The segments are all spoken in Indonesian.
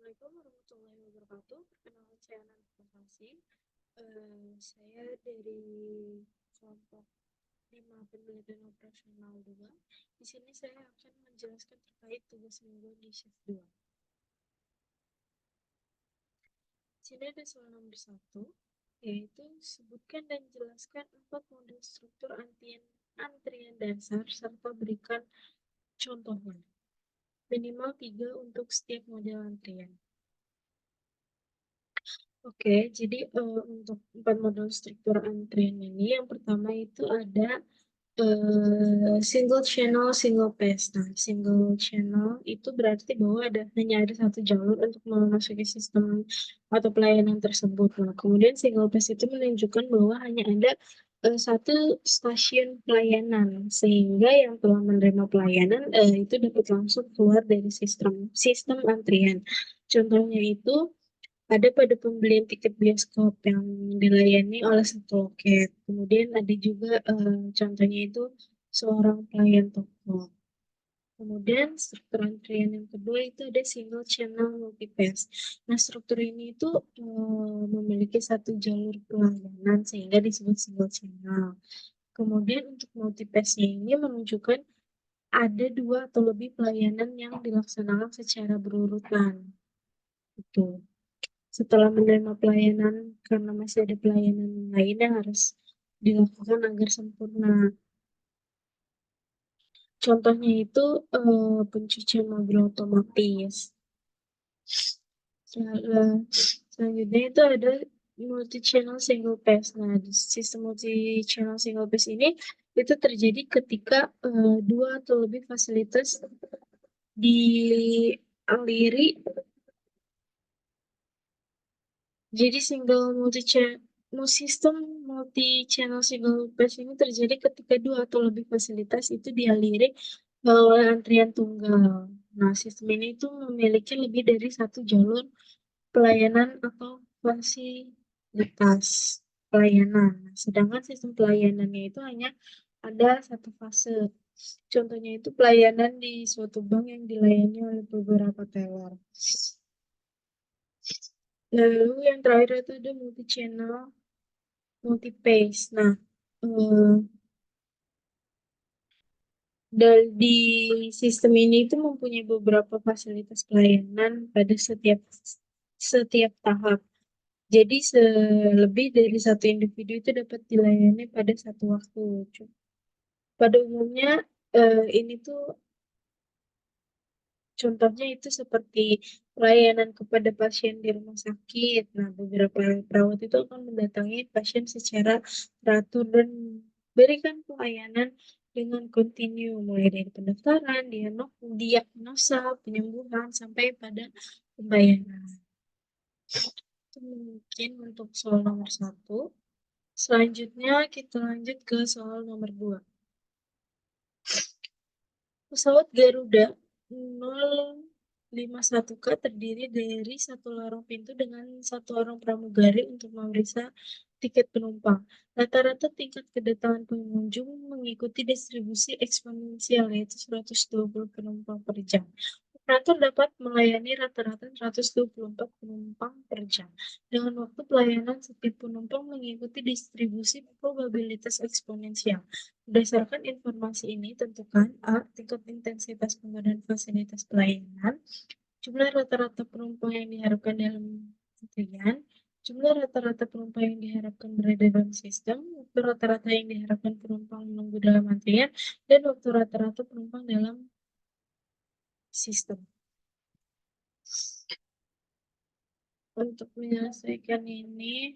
Assalamualaikum warahmatullahi wabarakatuh. Perkenalkan saya Nanda Fasih. Saya dari kelompok 5 penelitian operasional 2. Di sini saya akan menjelaskan terkait tugas minggu di shift 2. Di sini ada soal nomor 1, yaitu sebutkan dan jelaskan 4 model struktur antrian dasar serta berikan contohnya. Minimal 3 untuk setiap model antrian. Oke, jadi untuk 4 model struktur antrian ini, yang pertama itu ada single channel, single path. Nah, single channel itu berarti bahwa hanya ada satu jalur untuk memasuki sistem atau pelayanan tersebut. Nah, kemudian single path itu menunjukkan bahwa hanya ada satu stasiun pelayanan, sehingga yang telah menerima pelayanan itu dapat langsung keluar dari sistem antrian. Contohnya itu ada pada pembelian tiket bioskop yang dilayani oleh satu loket. Kemudian ada juga contohnya itu seorang pelayan toko. Kemudian struktur antrian yang kedua itu ada single channel multipath. Nah, struktur ini itu memiliki satu jalur pelayanan sehingga disebut single channel. Kemudian untuk multipath-nya ini menunjukkan ada dua atau lebih pelayanan yang dilaksanakan secara berurutan. Itu. Setelah menerima pelayanan, karena masih ada pelayanan lain yang harus dilakukan agar sempurna. Contohnya itu pencucian mobil otomatis. Selanjutnya itu ada multi-channel single path. Nah, sistem multi-channel single path ini itu terjadi ketika dua atau lebih fasilitas dialiri. Jadi sistem multi-channel single path ini terjadi ketika dua atau lebih fasilitas itu dialiri oleh antrian tunggal. Nah, sistem ini itu memiliki lebih dari satu jalur pelayanan atau fasilitas pelayanan. Nah, sedangkan sistem pelayanannya itu hanya ada satu fase. Contohnya itu pelayanan di suatu bank yang dilayani oleh beberapa teller. Lalu yang terakhir itu ada multi channel, multi pace. Nah, di sistem ini itu mempunyai beberapa fasilitas pelayanan pada setiap tahap. Jadi lebih dari satu individu itu dapat dilayani pada satu waktu. Pada umumnya ini tuh contohnya itu seperti pelayanan kepada pasien di rumah sakit. Nah, beberapa perawat itu akan mendatangi pasien secara teratur dan berikan pelayanan dengan kontinu, mulai dari pendaftaran, diagnosa, penyembuhan, sampai pada pembayaran. Itu mungkin untuk soal nomor 1. Selanjutnya kita lanjut ke soal nomor 2. Pesawat Garuda 051K terdiri dari satu lorong pintu dengan satu orang pramugari untuk memeriksa tiket penumpang. Rata-rata tingkat kedatangan pengunjung mengikuti distribusi eksponensial, yaitu 120 penumpang per jam. Operator dapat melayani rata-rata 124 penumpang per jam. Dengan waktu pelayanan setiap penumpang mengikuti distribusi probabilitas eksponensial. Berdasarkan informasi ini, tentukan A. Tingkat intensitas penggunaan fasilitas pelayanan, jumlah rata-rata penumpang yang diharapkan dalam antrian, jumlah rata-rata penumpang yang diharapkan berada dalam sistem, waktu rata-rata yang diharapkan penumpang menunggu dalam antrian, dan waktu rata-rata penumpang dalam sistem. Untuk menyelesaikan ini,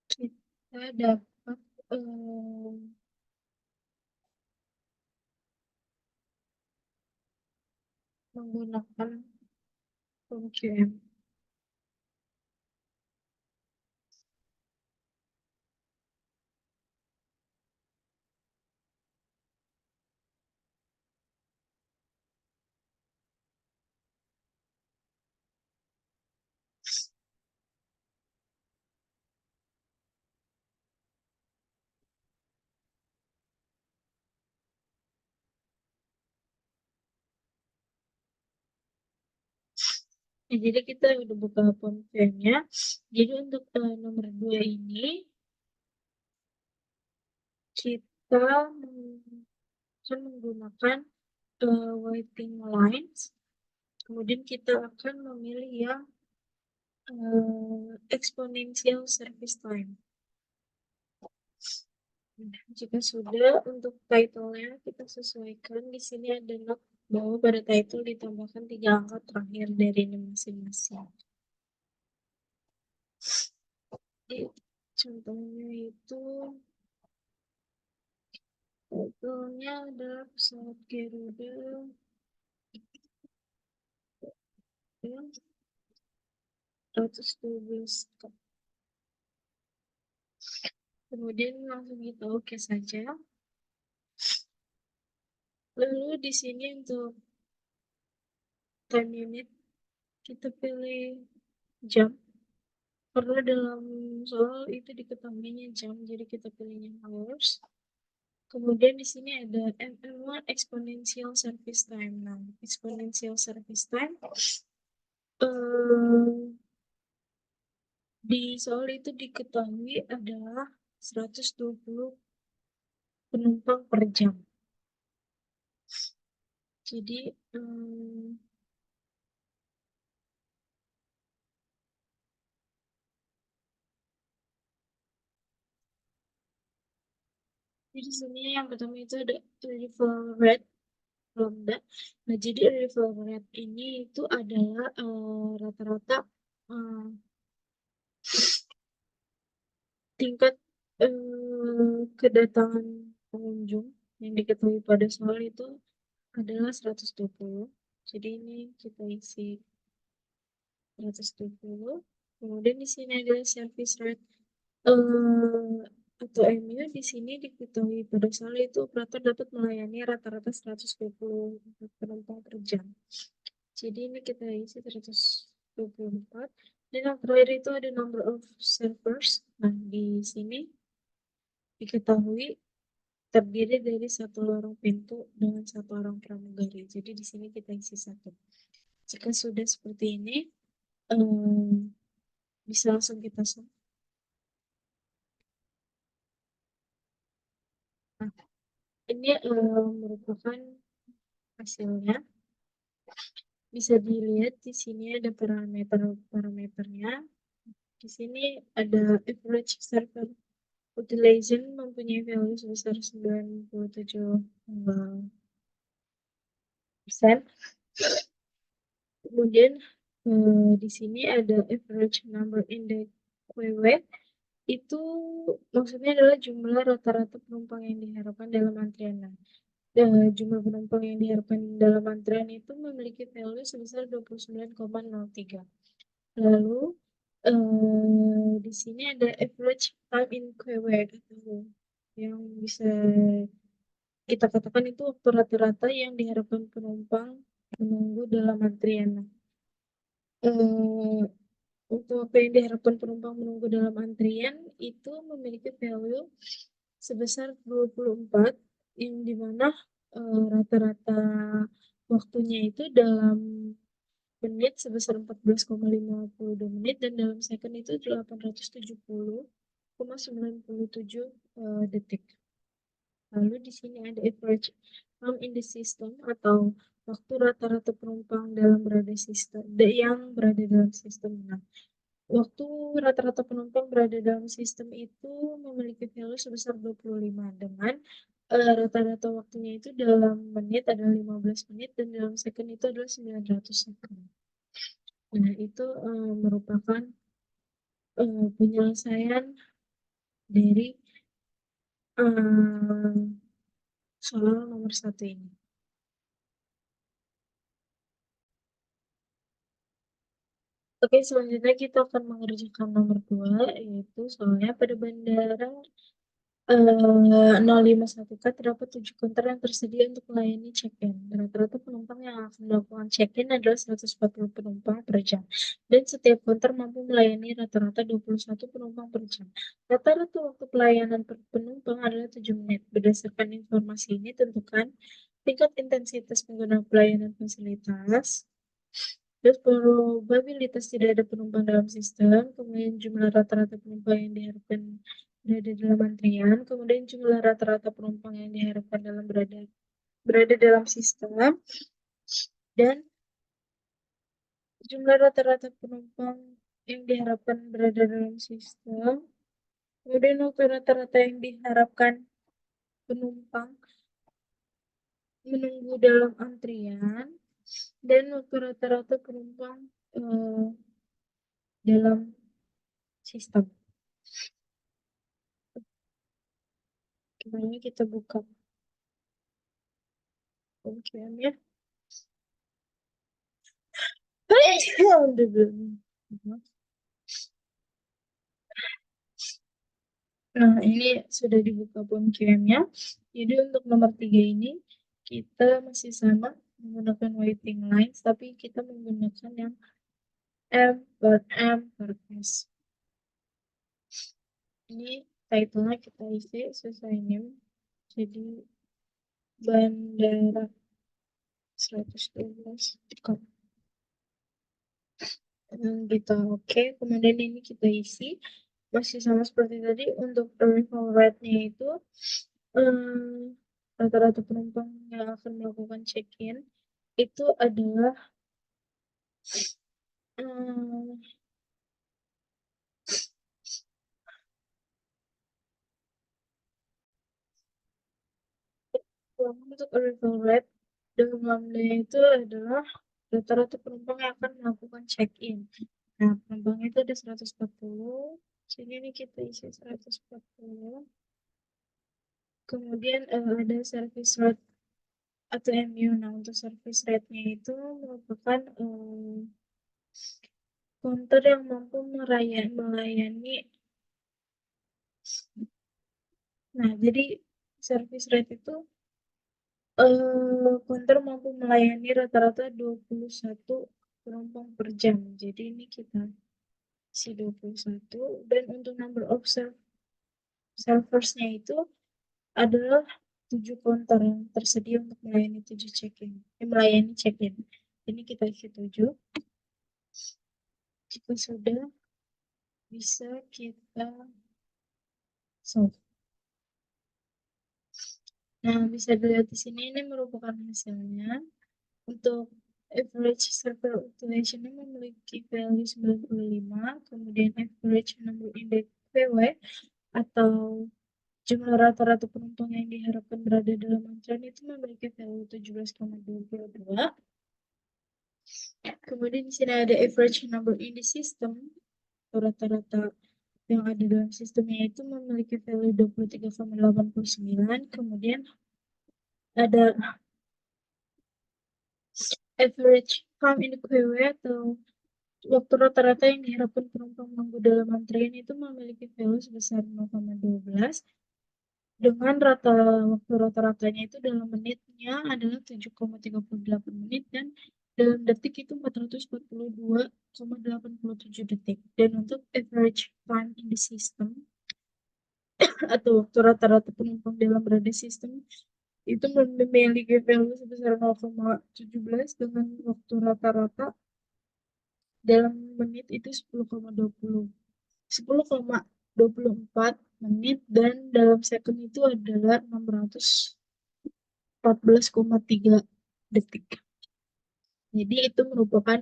kita dapat menggunakan QM. Nah, jadi kita udah buka ponsel-nya. Jadi untuk nomor 2 ini kita akan menggunakan waiting lines. Kemudian kita akan memilih yang exponential service time. Nah, jika sudah untuk title-nya kita sesuaikan. Di sini ada note bahwa pada title ditambahkan 3 angka terakhir dari masing-masing. Contohnya itu title-nya adalah pesawat Garuda yang 112. Kemudian langsung kita oke saja. Lalu di sini untuk time unit kita pilih jam, karena dalam soal itu diketahuinya jam, jadi kita pilihnya hours. Kemudian di sini ada MM1 exponential service time. Nah, exponential service time di soal itu diketahui adalah 120 penumpang per jam. Jadi di sini yang pertama itu ada arrival rate lambda. Nah, jadi arrival rate ini itu adalah rata-rata tingkat kedatangan pengunjung yang diketahui pada soal itu adalah 120. Jadi ini kita isi 120. Kemudian di sini ada service rate atau MU. Di sini diketahui pada soal itu operator dapat melayani rata-rata 120 penumpang per jam. Jadi ini kita isi 124. Dan yang terakhir itu ada number of servers. Nah, di sini diketahui terdiri dari 1 lorong pintu dengan 1 orang pramugari. Jadi di sini kita isi 1. Jika sudah seperti ini, bisa langsung kita solve. Nah, ini merupakan hasilnya. Bisa dilihat di sini ada parameternya. Di sini ada average server utilization mempunyai value sebesar 97%. Kemudian di sini ada average number in the queue. Itu maksudnya adalah jumlah rata-rata penumpang yang diharapkan dalam antrian. Nah, jumlah penumpang yang diharapkan dalam antrian itu memiliki value sebesar 29,03. Lalu di sini ada average time in queue yang bisa kita katakan itu waktu rata-rata yang diharapkan penumpang menunggu dalam antrian. Untuk apa yang diharapkan penumpang menunggu dalam antrian itu memiliki value sebesar 24, yang dimana rata-rata waktunya itu dalam menit sebesar 14,52 menit dan dalam second itu 870,97 detik. Lalu di sini ada average time in the system atau waktu rata-rata penumpang dalam yang berada dalam sistem. Nah, waktu rata-rata penumpang berada dalam sistem itu memiliki value sebesar 25 dengan rata-rata waktunya itu dalam menit adalah 15 menit dan dalam second itu adalah 900 second. Nah, itu merupakan penyelesaian dari soal nomor 1 ini. Oke, selanjutnya kita akan mengerjakan nomor 2, yaitu soalnya pada bandara 051K terdapat 7 counter yang tersedia untuk melayani check-in. Rata-rata penumpang yang akan melakukan check-in adalah 140 penumpang per jam. Dan setiap counter mampu melayani rata-rata 21 penumpang per jam. Rata-rata waktu pelayanan per penumpang adalah 7 menit. Berdasarkan informasi ini, tentukan tingkat intensitas pengguna pelayanan fasilitas Terus probabilitas tidak ada penumpang dalam sistem, kemudian jumlah rata-rata penumpang yang diharapkan berada dalam antrian, kemudian jumlah rata-rata penumpang yang diharapkan berada dalam sistem, dan jumlah rata-rata penumpang yang diharapkan berada dalam sistem, kemudian waktu rata-rata yang diharapkan penumpang menunggu dalam antrian, dan waktu rata-rata penumpang dalam sistem. Gimana kita buka ya? Nah, ini sudah dibuka QM-nya. Jadi untuk nomor 3 ini kita masih sama menggunakan waiting lines, tapi kita menggunakan yang M per S. Ini title-nya kita isi sesuai name. Jadi bandara 112 kita oke. Kemudian ini kita isi masih sama seperti tadi. Untuk arrival rate-nya itu rata-rata penumpang yang akan melakukan check-in itu adalah untuk arrival rate dalamnya itu adalah rata-rata penumpang yang akan melakukan check-in. Nah, penumpang itu ada 140. Sini nih kita isi 140. Kemudian ada service rate atau MU. Nah, untuk service rate-nya itu merupakan counter yang mampu melayani. Nah, jadi service rate itu counter mampu melayani rata-rata 21 penumpang per jam. Jadi ini kita isi 21. Dan untuk number of servers-nya itu adalah 7 counter yang tersedia untuk melayani 7 check-in. Melayani check-in. Ini kita isi 7. Jika sudah, bisa kita solve. Nah, bisa dilihat di sini, ini merupakan hasilnya. Untuk average server utilization memiliki value 95, kemudian average number index PW atau jumlah rata-rata penumpang yang diharapkan berada dalam antrian itu memiliki value 17,22. Kemudian di sini ada average number in the system, rata-rata yang ada dalam sistemnya itu memiliki value 23,89. Kemudian ada average time in the queue atau waktu rata-rata yang diharapkan penumpang menunggu dalam antrian itu memiliki value sebesar 0,12, dengan waktu rata-ratanya itu dalam menitnya adalah 7,38 menit, dan dalam detik itu 442,87 detik. Dan untuk average time in the system atau waktu rata-rata penumpang dalam berada sistem itu memiliki value sebesar 0,17, dengan waktu rata-rata dalam menit itu 10,24 menit, dan dalam second itu adalah 614,3 detik. Jadi itu merupakan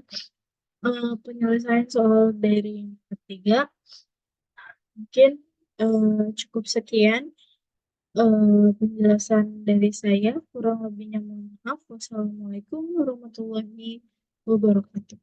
penyelesaian soal dari yang ketiga. Mungkin cukup sekian penjelasan dari saya. Kurang lebihnya mohon maaf. Wassalamualaikum warahmatullahi wabarakatuh.